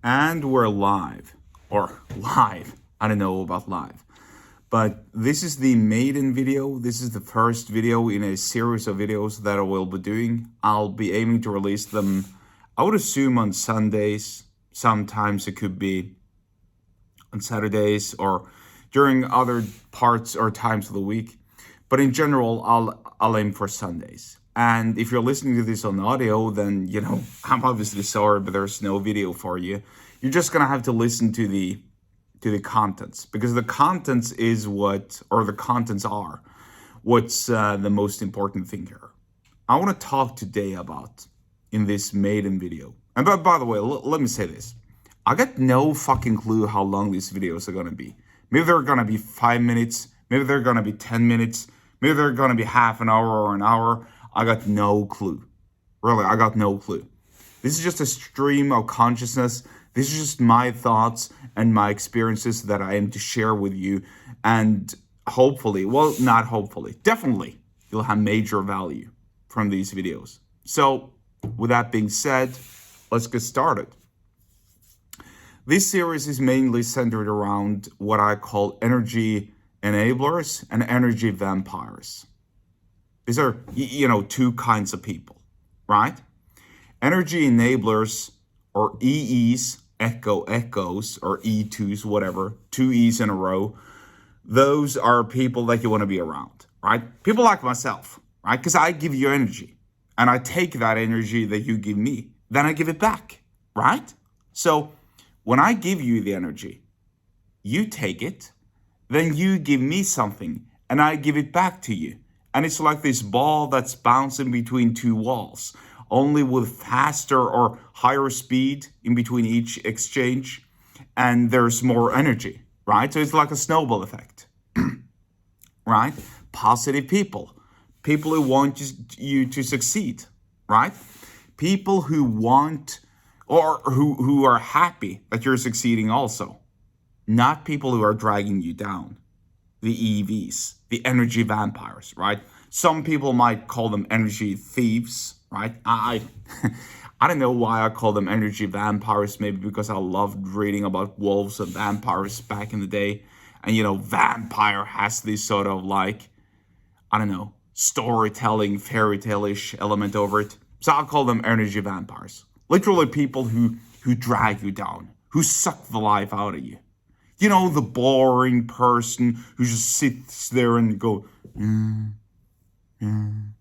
And we're live, or live. I don't know about live, but this is the maiden video. This is the first video in a series of videos that I will be doing. I'll be aiming to release them, I would assume, on Sundays. Sometimes it could be on Saturdays or during other parts or times of the week. But in general, I'll aim for Sundays. And if you're listening to this on audio, then, I'm obviously sorry, but there's no video for you. You're just going to have to listen to the contents, because the contents are what's the most important thing here. I want to talk today about in this maiden video. And by the way, let me say this. I got no fucking clue how long these videos are going to be. Maybe they're going to be 5 minutes. Maybe they're going to be 10 minutes. Maybe they're going to be half an hour or an hour. I got no clue. Really, I got no clue. This is just a stream of consciousness. This is just my thoughts and my experiences that I aim to share with you. And hopefully, well, not hopefully, definitely, you'll have major value from these videos. So, with that being said, let's get started. This series is mainly centered around what I call energy enablers and energy vampires. These are, two kinds of people, right? Energy enablers, or EEs, echoes, or E2s, whatever, 2 E's in a row. Those are people that you want to be around, right? People like myself, right? Because I give you energy, and I take that energy that you give me, then I give it back, right? So when I give you the energy, you take it, then you give me something, and I give it back to you. And it's like this ball that's bouncing between two walls, only with faster or higher speed in between each exchange, and there's more energy, right? So it's like a snowball effect, right? Positive people who want you to succeed, right? People who want or who are happy that you're succeeding also, not people who are dragging you down. The EVs, the energy vampires, right? Some people might call them energy thieves, right? I don't know why I call them energy vampires. Maybe because I loved reading about wolves and vampires back in the day. And, vampire has this sort of storytelling, fairy tale-ish element over it. So I'll call them energy vampires. Literally people who drag you down, who suck the life out of you. The boring person who just sits there and go, yeah, man.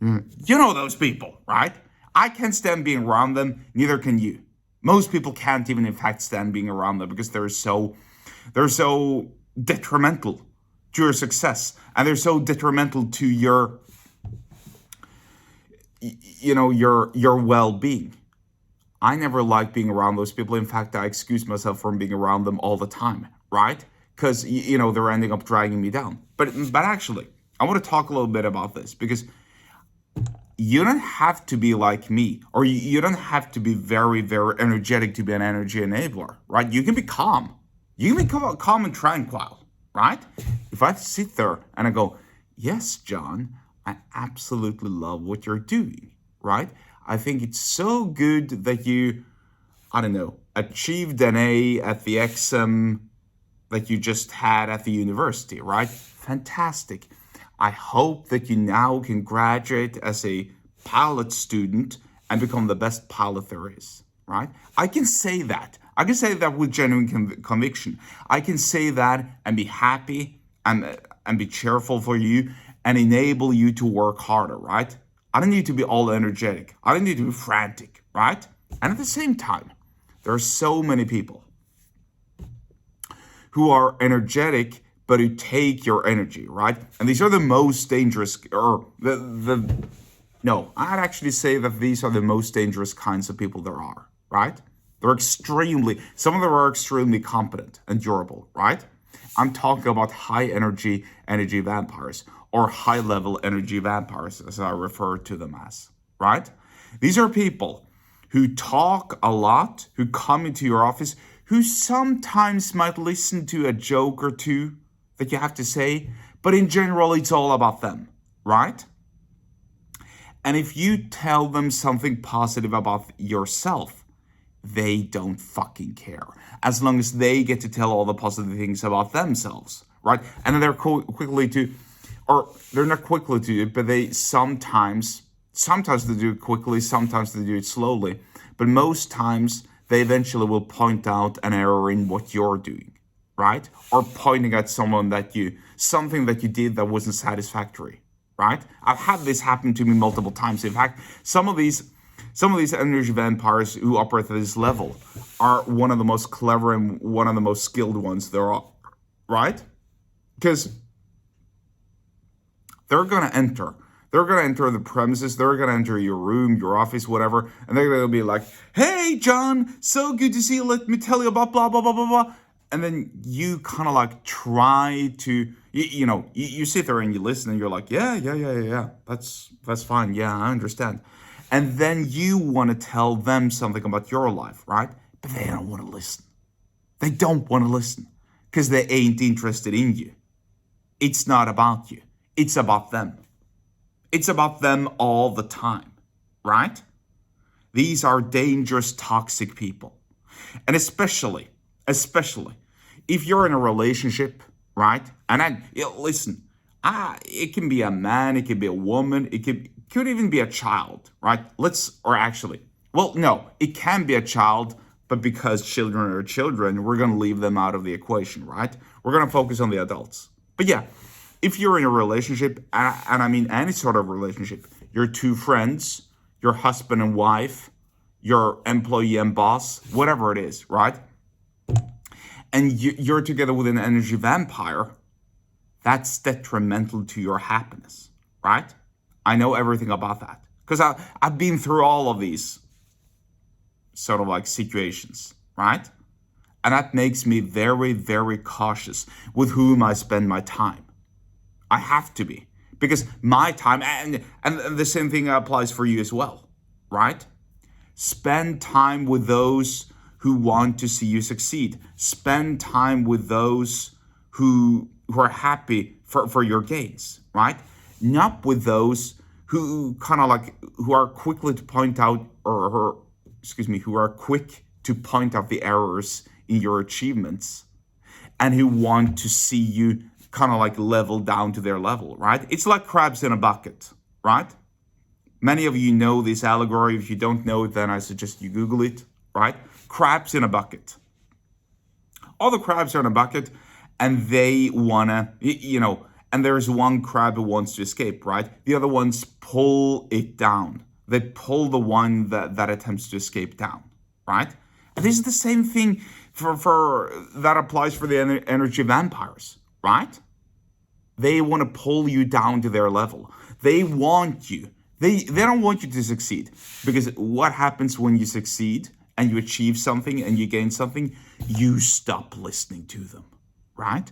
Yeah. You know those people, right? I can't stand being around them, neither can you. Most people can't even, in fact, stand being around them because they're so detrimental to your success, and they're so detrimental to your well-being. I never liked being around those people. In fact, I excuse myself from being around them all the time, right? Because, they're ending up dragging me down. But actually, I want to talk a little bit about this, because you don't have to be like me, or you don't have to be very, very energetic to be an energy enabler, right? You can be calm. You can be calm and tranquil, right? If I sit there and I go, yes, John, I absolutely love what you're doing, right? I think it's so good that you, achieved an A at the exam that you just had at the university, right? Fantastic. I hope that you now can graduate as a pilot student and become the best pilot there is, right? I can say that. I can say that with genuine conviction. I can say that and be happy and be cheerful for you and enable you to work harder, right? I don't need to be all energetic. I don't need to be frantic, right? And at the same time, there are so many people who are energetic, but who take your energy, right? And these are the most dangerous, no, I'd actually say that these are the most dangerous kinds of people there are, right? Some of them are extremely competent and durable, right? I'm talking about high energy vampires, or high-level energy vampires, as I refer to them as, right? These are people who talk a lot, who come into your office, who sometimes might listen to a joke or two that you have to say, but in general, it's all about them, right? And if you tell them something positive about yourself, they don't fucking care. As long as they get to tell all the positive things about themselves, right? And then they're quickly to, or they're not quickly to it, but they sometimes they do it quickly, sometimes they do it slowly. But most times they eventually will point out an error in what you're doing, right? Or pointing at something that you did that wasn't satisfactory, right? I've had this happen to me multiple times. In fact, some of these energy vampires who operate at this level are one of the most clever and one of the most skilled ones there are, right? Because they're gonna enter the premises, they're gonna enter your room, your office, whatever, and they're gonna be like, "Hey, John, so good to see you. Let me tell you about blah blah blah blah blah." And then you kind of like try to, you sit there and you listen and you're like, yeah, that's fine. Yeah, I understand. And then you want to tell them something about your life, right? But they don't want to listen. They don't want to listen because they ain't interested in you. It's not about you. It's about them. It's about them all the time, right? These are dangerous, toxic people. And especially if you're in a relationship, right? And listen, it can be a man, it can be a woman, it could even be a child, right? It can be a child, but because children are children, we're going to leave them out of the equation, right? We're going to focus on the adults. But yeah, if you're in a relationship, and I mean any sort of relationship, your two friends, your husband and wife, your employee and boss, whatever it is, right? And you're together with an energy vampire, that's detrimental to your happiness, right? I know everything about that because I've been through all of these sort of like situations, right? And that makes me very, very cautious with whom I spend my time. I have to be, because my time, and the same thing applies for you as well, right? Spend time with those who want to see you succeed. Spend time with those who are happy for your gains, right? Not with those who kind of like, who are quickly to point out, who are quick to point out the errors in your achievements and who want to see you kind of like level down to their level, right? It's like crabs in a bucket, right? Many of you know this allegory. If you don't know it, then I suggest you Google it, right? Crabs in a bucket. All the crabs are in a bucket and they wanna, and there's one crab who wants to escape, right? The other ones pull it down. They pull the one that attempts to escape down, right? And this is the same thing for that applies for the energy vampires, right? They want to pull you down to their level. They want you. They don't want you to succeed, because what happens when you succeed and you achieve something and you gain something? You stop listening to them, right?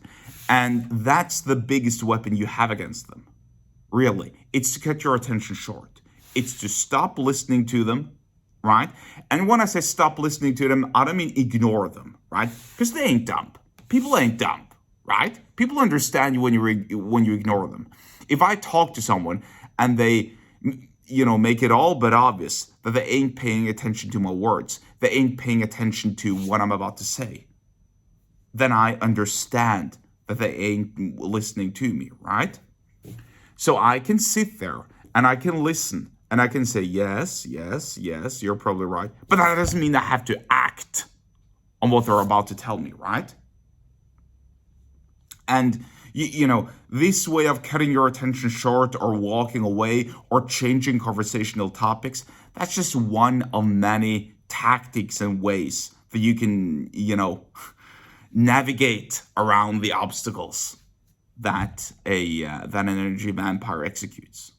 And that's the biggest weapon you have against them. Really, it's to cut your attention short. It's to stop listening to them, right? And when I say stop listening to them, I don't mean ignore them, right? Because they ain't dumb. People ain't dumb, right? People understand you when you ignore them. If I talk to someone and they, make it all but obvious that they ain't paying attention to my words, they ain't paying attention to what I'm about to say, then I understand that they ain't listening to me, right? So I can sit there and I can listen and I can say, yes, you're probably right. But that doesn't mean I have to act on what they're about to tell me, right? And, this way of cutting your attention short or walking away or changing conversational topics, that's just one of many tactics and ways that you can, navigate around the obstacles that an energy vampire executes.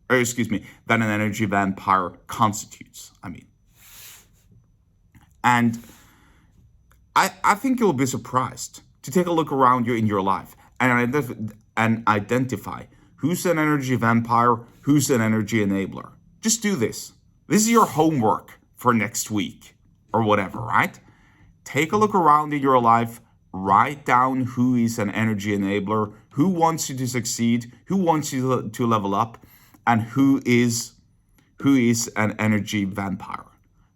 Or that an energy vampire constitutes, And I think you'll be surprised to take a look around you in your life and identify who's an energy vampire, who's an energy enabler. Just do this. This is your homework for next week or whatever, right? Take a look around in your life, write down who is an energy enabler, who wants you to succeed, who wants you to level up, and who is an energy vampire.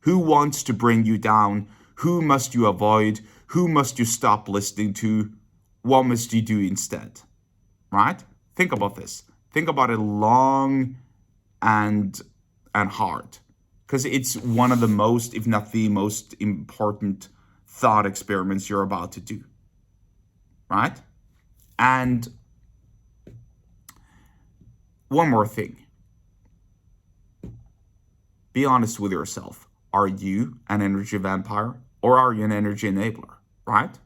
Who wants to bring you down? Who must you avoid? Who must you stop listening to? What must you do instead? Right? Think about this. Think about it long and hard. Because it's one of the most, if not the most important thought experiments you're about to do. Right? And one more thing. Be honest with yourself. Are you an energy vampire or are you an energy enabler? Right?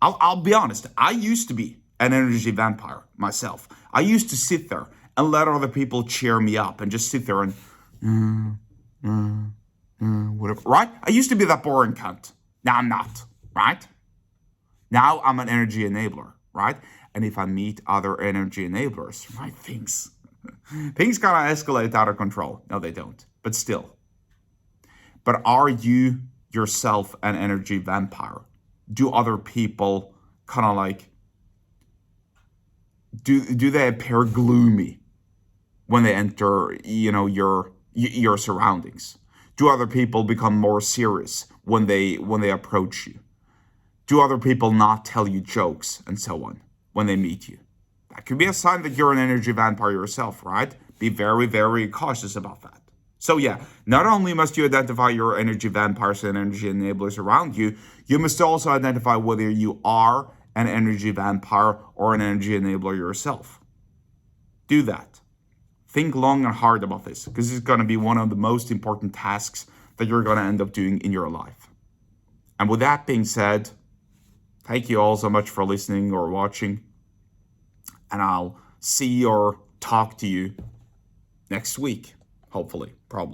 I'll be honest. I used to be an energy vampire myself. I used to sit there and let other people cheer me up and just sit there and whatever. Right? I used to be that boring cunt. Now I'm not. Right? Now I'm an energy enabler. Right? And if I meet other energy enablers, right, things kind of escalate out of control. No, they don't. But still. But are you yourself an energy vampire? Do other people kind of like, do they appear gloomy when they enter, your surroundings? Do other people become more serious when they approach you? Do other people not tell you jokes and so on when they meet you? That could be a sign that you're an energy vampire yourself, right? Be very, very cautious about that. So yeah, not only must you identify your energy vampires and energy enablers around you, you must also identify whether you are an energy vampire or an energy enabler yourself. Do that. Think long and hard about this, because it's going to be one of the most important tasks that you're going to end up doing in your life. And with that being said, thank you all so much for listening or watching. And I'll see or talk to you next week, hopefully, probably.